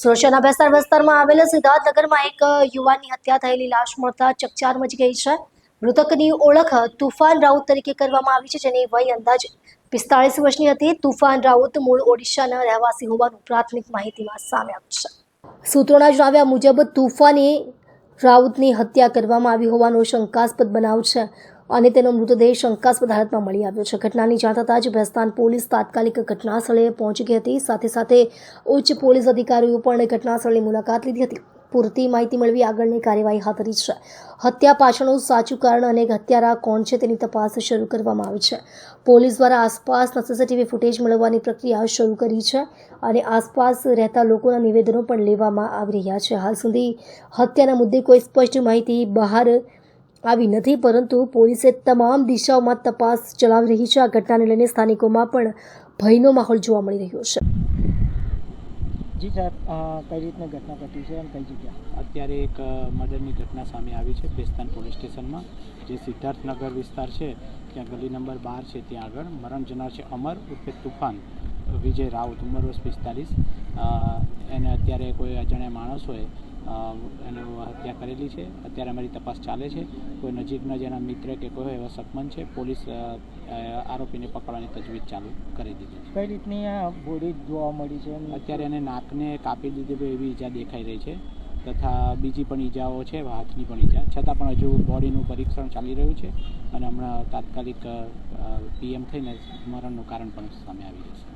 સુરતના બેસ્તાર વિસ્તારમાં આવેલ સિદ્ધાર્થનગરમાં એક યુવાનની હત્યા થયેલી લાશ મળતા ચકચાર મચી ગઈ છે. મૃતકની ઓળખ તુફાન રાઉત તરીકે કરવામાં આવી છે, જેની વય અંદાજે 45 વર્ષની હતી. તુફાન રાઉત મૂળ ઓડિશાના રહેવાસી હોવાનું પ્રાથમિક માહિતીમાં સામે આવ્યું છે. સૂત્રોના જણાવ્યા મુજબ તુફાની રાઉતની હત્યા કરવામાં આવી હોવાનો શંકાસ્પદ બનાવ છે અને તેનો મૃતદેહ શંકાસ્પદ હાલતમાં મળી આવ્યો છે. ઘટનાની જાણ થતાં જ ભેસ્તાન પોલીસ તાત્કાલિક ઘટના સ્થળે પહોંચી ગઈ હતી. સાથે ઉચ્ચ પોલીસ અધિકારીઓ પણ ઘટના સ્થળની મુલાકાત લીધી હતી. પૂરતી માહિતી મેળવી આગળની કાર્યવાહી હાથ ધરી છે. હત્યા પાછળનું સાચું કારણ અને હત્યારા કોણ છે તેની તપાસ શરૂ કરવામાં આવી છે. પોલીસ દ્વારા આસપાસના સીસીટીવી ફૂટેજ મેળવવાની પ્રક્રિયા શરૂ કરી છે અને આસપાસ રહેતા લોકોના નિવેદનો પણ લેવામાં આવી રહ્યા છે. હાલ સુધી હત્યાના મુદ્દે કોઈ સ્પષ્ટ માહિતી બહાર આવી નથી, પરંતુ પોલીસે તમામ દિશાઓમાં તપાસ ચલાવી રહી છે. આ ઘટનાને લઈને સ્થાનિકોમાં પણ ભયનો માહોલ જોવા મળી રહ્યો છે. જી સાહેબ, કઈ રીતની ઘટના ઘટી છે અને કઈ જગ્યા? અત્યારે એક મર્ડરની ઘટના સામે આવી છે ભેસ્તાન પોલીસ સ્ટેશનમાં, જે સિદ્ધાર્થનગર વિસ્તાર છે ત્યાં ગલી નંબર 12 છે. ત્યાં આગળ મરણ જનાર છે અમર ઉર્ફે તુફાન વિજય રાઉત, ઉંમર વર્ષ 45. એને અત્યારે કોઈ અજાણ્યા માણસોએ એની હત્યા કરેલી છે. અત્યારે અમારી તપાસ ચાલે છે. કોઈ નજીકના જેના મિત્ર કે કોઈ એવા સબંધ છે, પોલીસ આરોપીને પકડવાની તજવીજ ચાલુ કરી દીધી છે. કઈ રીતની આ બોડી જોવા મળી છે? અત્યારે એને નાકને કાપી દીધી એવી ઈજા દેખાઈ રહી છે, તથા બીજી પણ ઈજાઓ છે, હાથની પણ ઈજા. છતાં પણ હજુ બોડીનું પરીક્ષણ ચાલી રહ્યું છે અને હમણાં તાત્કાલિક પીએમ થઈને મરણનું કારણ પણ સામે આવી જશે.